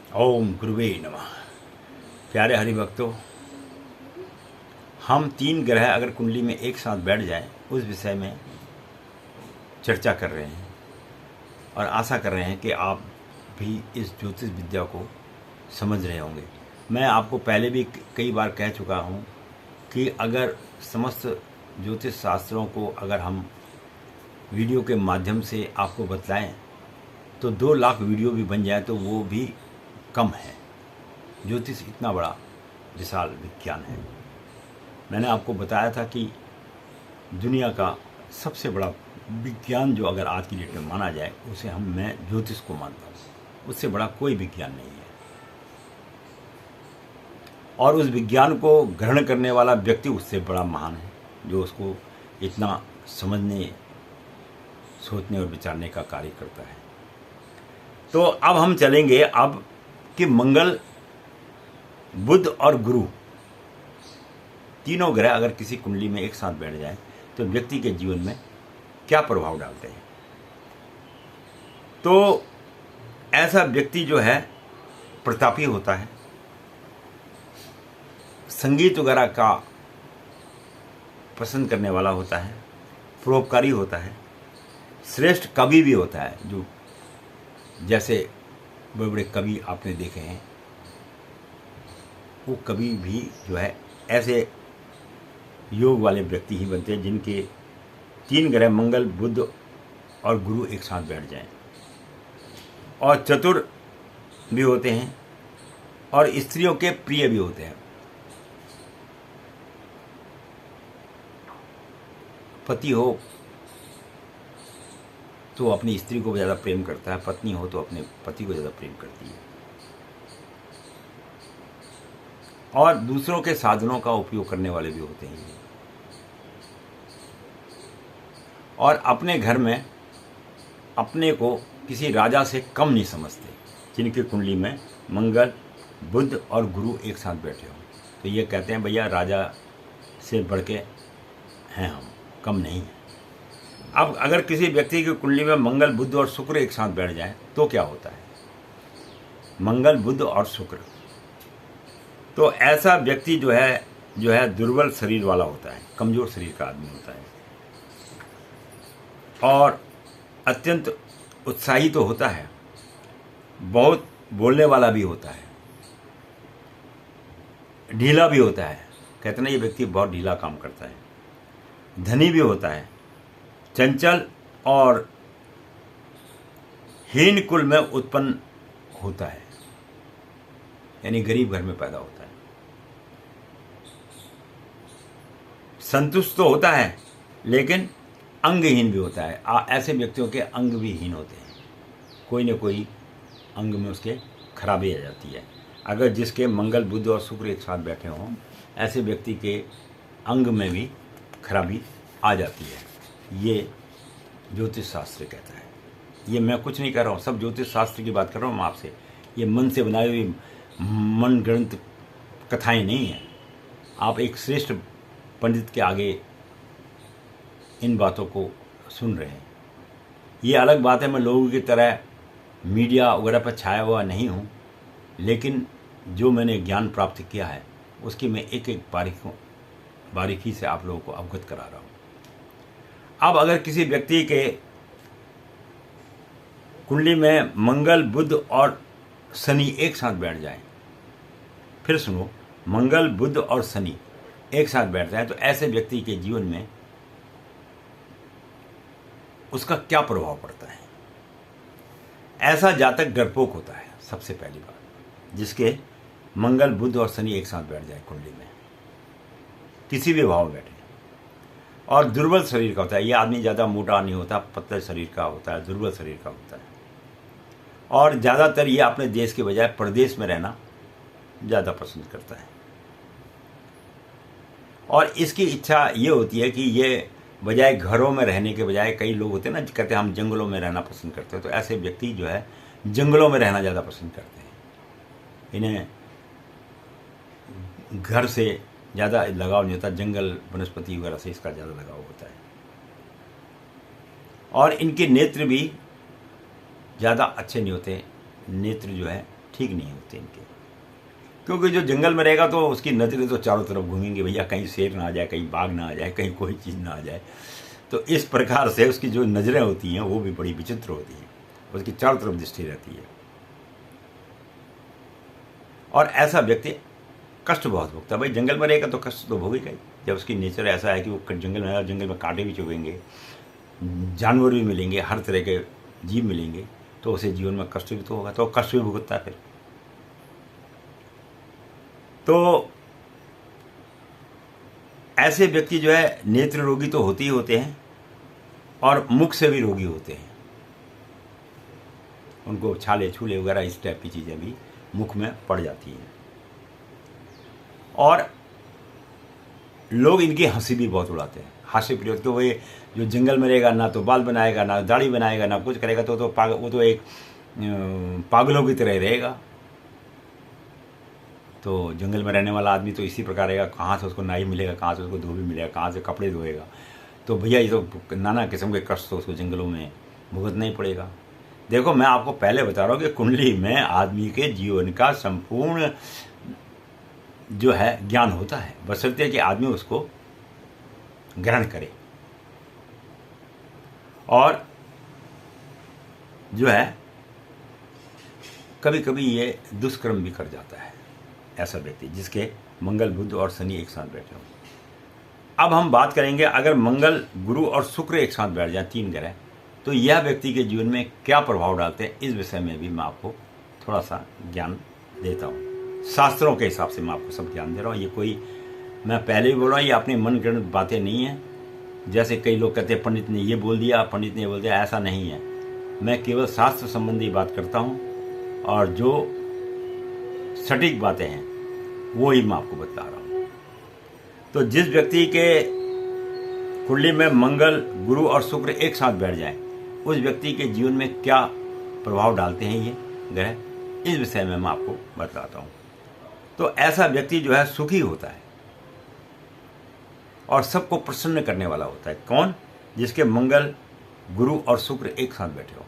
ओम गुरुवे नमः। प्यारे हरिभक्तों, हम 3 ग्रह अगर कुंडली में एक साथ बैठ जाएं, उस विषय में चर्चा कर रहे हैं और आशा कर रहे हैं कि आप भी इस ज्योतिष विद्या को समझ रहे होंगे। मैं आपको पहले भी कई बार कह चुका हूं कि अगर समस्त ज्योतिष शास्त्रों को अगर हम वीडियो के माध्यम से आपको बतलाएं तो 2 लाख वीडियो भी बन जाए तो वो भी कम है। ज्योतिष इतना बड़ा विशाल विज्ञान है। मैंने आपको बताया था कि दुनिया का सबसे बड़ा विज्ञान जो अगर आज की डेट में माना जाए उसे मैं ज्योतिष को मानता हूँ। उससे बड़ा कोई विज्ञान नहीं है और उस विज्ञान को ग्रहण करने वाला व्यक्ति उससे बड़ा महान है, जो उसको इतना समझने, सोचने और विचारने का कार्य करता है। तो अब हम चलेंगे अब कि मंगल, बुध और गुरु तीनों ग्रह अगर किसी कुंडली में एक साथ बैठ जाए तो व्यक्ति के जीवन में क्या प्रभाव डालते हैं। तो ऐसा व्यक्ति जो है प्रतापी होता है, संगीत वगैरह का पसंद करने वाला होता है, परोपकारी होता है, श्रेष्ठ कवि भी होता है। जो जैसे बड़े बड़े कवि आपने देखे हैं, वो कवि भी जो है ऐसे योग वाले व्यक्ति ही बनते हैं जिनके 3 ग्रह मंगल, बुध और गुरु एक साथ बैठ जाएं। और चतुर भी होते हैं और स्त्रियों के प्रिय भी होते हैं। पति हो तो अपनी स्त्री को ज़्यादा प्रेम करता है, पत्नी हो तो अपने पति को ज़्यादा प्रेम करती है। और दूसरों के साधनों का उपयोग करने वाले भी होते हैं। और अपने घर में अपने को किसी राजा से कम नहीं समझते। जिनकी कुंडली में मंगल, बुध और गुरु एक साथ बैठे हों तो ये कहते हैं भैया राजा से बढ़ के हैं हम, कम नहीं है। अब अगर किसी व्यक्ति की कुंडली में मंगल, बुध और शुक्र एक साथ बैठ जाए तो क्या होता है? मंगल, बुध और शुक्र, तो ऐसा व्यक्ति जो है दुर्बल शरीर वाला होता है, कमजोर शरीर का आदमी होता है और अत्यंत उत्साही तो होता है, बहुत बोलने वाला भी होता है, ढीला भी होता है। कहते ना ये व्यक्ति बहुत ढीला काम करता है। धनी भी होता है, चंचल और हीन कुल में उत्पन्न होता है, यानी गरीब घर में पैदा होता है। संतुष्ट तो होता है लेकिन अंगहीन भी होता है। ऐसे व्यक्तियों के अंग भी हीन होते हैं, कोई न कोई अंग में उसके खराबी आ जाती है। अगर जिसके मंगल, बुध और शुक्र एक साथ बैठे हों, ऐसे व्यक्ति के अंग में भी खराबी आ जाती है। ये ज्योतिष शास्त्र कहता है। ये मैं कुछ नहीं कर रहा हूँ, सब ज्योतिष शास्त्र की बात कर रहा हूँ मैं आपसे। ये मन से बनाई हुई मनगढ़ंत कथाएं नहीं हैं। आप एक श्रेष्ठ पंडित के आगे इन बातों को सुन रहे हैं। ये अलग बात है, मैं लोगों की तरह मीडिया वगैरह पर छाया हुआ नहीं हूँ, लेकिन जो मैंने ज्ञान प्राप्त किया है उसकी मैं एक एक बारीकी से आप लोगों को अवगत करा रहा हूँ। अब अगर किसी व्यक्ति के कुंडली में मंगल, बुध और शनि एक साथ बैठ जाएं, फिर सुनो, मंगल, बुध और शनि एक साथ बैठ जाए तो ऐसे व्यक्ति के जीवन में उसका क्या प्रभाव पड़ता है? ऐसा जातक डरपोक होता है, सबसे पहली बात। जिसके मंगल, बुध और शनि एक साथ बैठ जाए कुंडली में, किसी भी भाव में बैठे, और दुर्बल शरीर का होता है। ये आदमी ज़्यादा मोटा नहीं होता, पतले शरीर का होता है, दुर्बल शरीर का होता है। और ज़्यादातर ये अपने देश के बजाय प्रदेश में रहना ज़्यादा पसंद करता है। और इसकी इच्छा ये होती है कि ये बजाय घरों में रहने के बजाय, कई लोग होते हैं ना कहते हैं हम जंगलों में रहना पसंद करते हैं, तो ऐसे व्यक्ति जो है जंगलों में रहना ज़्यादा पसंद करते हैं। इन्हें घर से ज़्यादा लगाव नहीं होता, जंगल वनस्पति वगैरह से इसका ज़्यादा लगाव होता है। और इनके नेत्र भी ज़्यादा अच्छे नहीं होते, नेत्र जो है ठीक नहीं होते इनके, क्योंकि जो जंगल में रहेगा तो उसकी नजरें तो चारों तरफ घूमेंगी, भैया कहीं शेर ना आ जाए, कहीं बाघ ना आ जाए, कहीं कोई चीज़ ना आ जाए। तो इस प्रकार से उसकी जो नज़रें होती हैं वो भी बड़ी विचित्र होती हैं, उसकी चारों तरफ दृष्टि रहती है। और ऐसा व्यक्ति कष्ट बहुत भोगता है। भाई जंगल में रहेगा तो कष्ट तो भोगेगा ही, जब उसकी नेचर ऐसा है कि वो जंगल में कांटे भी चुभेंगे, जानवर भी मिलेंगे, हर तरह के जीव मिलेंगे, तो उसे जीवन में कष्ट भी तो होगा, तो कष्ट भी भुगतता है फिर। तो ऐसे व्यक्ति जो है नेत्र रोगी तो होते ही होते हैं और मुख से भी रोगी होते हैं। उनको छाले छूले वगैरह इस टाइप की चीज़ें भी मुख में पड़ जाती हैं। और लोग इनकी हंसी भी बहुत उड़ाते हैं, हास्य प्रयोग। तो वो जो जंगल में रहेगा ना तो बाल बनाएगा, ना दाढ़ी बनाएगा, ना कुछ करेगा, तो वो तो एक पागलों की तरह रहेगा। तो जंगल में रहने वाला आदमी तो इसी प्रकार रहेगा, कहाँ से उसको नाई मिलेगा, कहाँ से उसको धोबी मिलेगा, कहाँ से कपड़े धोएगा। तो भैया ये तो नाना किस्म के कष्ट तो उसको जंगलों में भुगतना ही पड़ेगा। देखो मैं आपको पहले बता रहा हूँ कि कुंडली में आदमी के जीवन का संपूर्ण जो है ज्ञान होता है, बशर्ते कि आदमी उसको ग्रहण करे और जो है कभी कभी ये दुष्कर्म भी कर जाता है ऐसा व्यक्ति जिसके मंगल बुध और शनि एक साथ बैठे हों। अब हम बात करेंगे अगर मंगल गुरु और शुक्र एक साथ बैठ जाए, 3 ग्रह, तो यह व्यक्ति के जीवन में क्या प्रभाव डालते हैं, इस विषय में भी मैं आपको थोड़ा सा ज्ञान देता हूँ। शास्त्रों के हिसाब से मैं आपको सब ज्ञान दे रहा हूँ। ये कोई मैं पहले ही बोल रहा हूँ, ये अपनी मनगढ़ंत बातें नहीं हैं। जैसे कई लोग कहते हैं पंडित ने ये बोल दिया, पंडित ने ये बोल दिया, ऐसा नहीं है। मैं केवल शास्त्र संबंधी बात करता हूँ और जो सटीक बातें हैं वो ही मैं आपको बता रहा हूँ। तो जिस व्यक्ति के कुंडली में मंगल गुरु और शुक्र एक साथ बैठ जाए, उस व्यक्ति के जीवन में क्या प्रभाव डालते हैं ये ग्रह, इस विषय में मैं आपको बताता हूँ। तो ऐसा व्यक्ति जो है सुखी होता है और सबको प्रसन्न करने वाला होता है। कौन? जिसके मंगल गुरु और शुक्र एक साथ बैठे हो।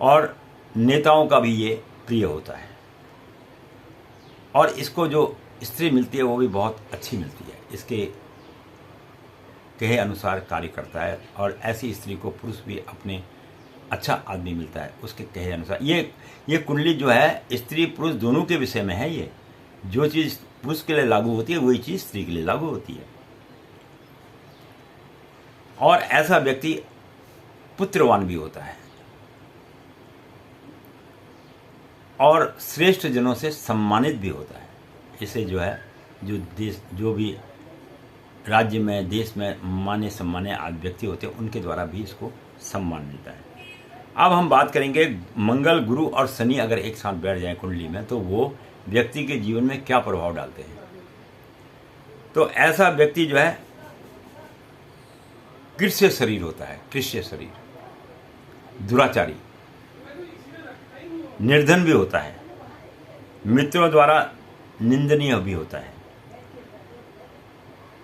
और नेताओं का भी ये प्रिय होता है और इसको जो स्त्री मिलती है वो भी बहुत अच्छी मिलती है, इसके कहे अनुसार कार्य करता है। और ऐसी स्त्री को पुरुष भी अपने अच्छा आदमी मिलता है उसके कहे अनुसार। ये कुंडली जो है स्त्री पुरुष दोनों के विषय में है। ये जो चीज़ पुरुष के लिए लागू होती है वही चीज़ स्त्री के लिए लागू होती है। और ऐसा व्यक्ति पुत्रवान भी होता है और श्रेष्ठ जनों से सम्मानित भी होता है। इसे जो है जो भी राज्य में देश में मान्य सम्मान्य व्यक्ति होते हैं उनके द्वारा भी इसको सम्मान मिलता है। अब हम बात करेंगे मंगल गुरु और शनि अगर एक साथ बैठ जाए कुंडली में तो वो व्यक्ति के जीवन में क्या प्रभाव डालते हैं। तो ऐसा व्यक्ति जो है कृष्य शरीर होता है, कृष्य शरीर, दुराचारी, निर्धन भी होता है, मित्रों द्वारा निंदनीय भी होता है,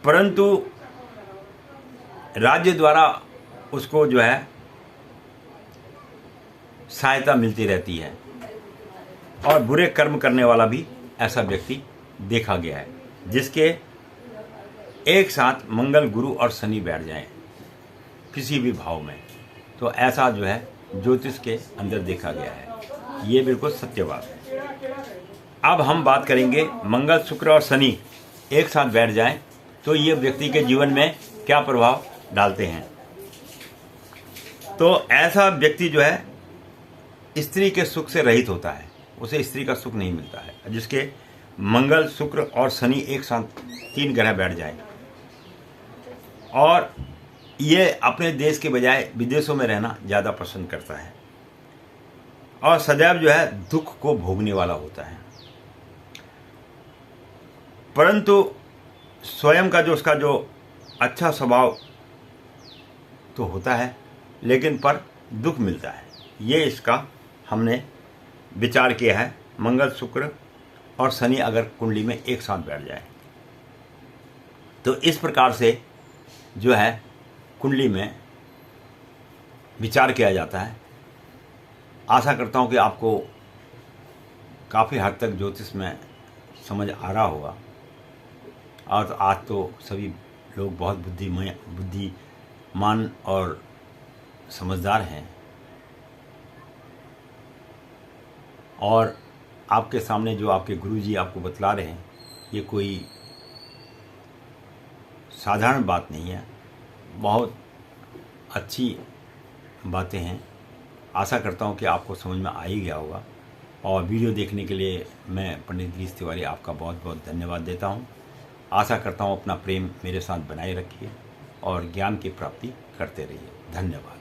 परंतु राज्य द्वारा उसको जो है सहायता मिलती रहती है। और बुरे कर्म करने वाला भी ऐसा व्यक्ति देखा गया है जिसके एक साथ मंगल गुरु और शनि बैठ जाएं किसी भी भाव में, तो ऐसा जो है ज्योतिष के अंदर देखा गया है। ये बिल्कुल सत्य बात है। अब हम बात करेंगे मंगल शुक्र और शनि एक साथ बैठ जाएं तो ये व्यक्ति के जीवन में क्या प्रभाव डालते हैं। तो ऐसा व्यक्ति जो है स्त्री के सुख से रहित होता है, उसे स्त्री का सुख नहीं मिलता है। जिसके मंगल शुक्र और शनि एक साथ 3 ग्रह बैठ जाए और ये अपने देश के बजाय विदेशों में रहना ज़्यादा पसंद करता है और सदैव जो है दुख को भोगने वाला होता है, परंतु स्वयं का जो उसका जो अच्छा स्वभाव तो होता है लेकिन पर दुख मिलता है। ये इसका हमने विचार किया है। मंगल शुक्र और शनि अगर कुंडली में एक साथ बैठ जाए तो इस प्रकार से जो है कुंडली में विचार किया जाता है। आशा करता हूँ कि आपको काफ़ी हद तक ज्योतिष में समझ आ रहा होगा। और आज तो सभी लोग बहुत बुद्धिमान और समझदार हैं, और आपके सामने जो आपके गुरुजी आपको बतला रहे हैं ये कोई साधारण बात नहीं है, बहुत अच्छी बातें हैं। आशा करता हूँ कि आपको समझ में आ ही गया होगा। और वीडियो देखने के लिए मैं पंडित गिरीश तिवारी आपका बहुत बहुत धन्यवाद देता हूँ। आशा करता हूँ अपना प्रेम मेरे साथ बनाए रखिए और ज्ञान की प्राप्ति करते रहिए। धन्यवाद।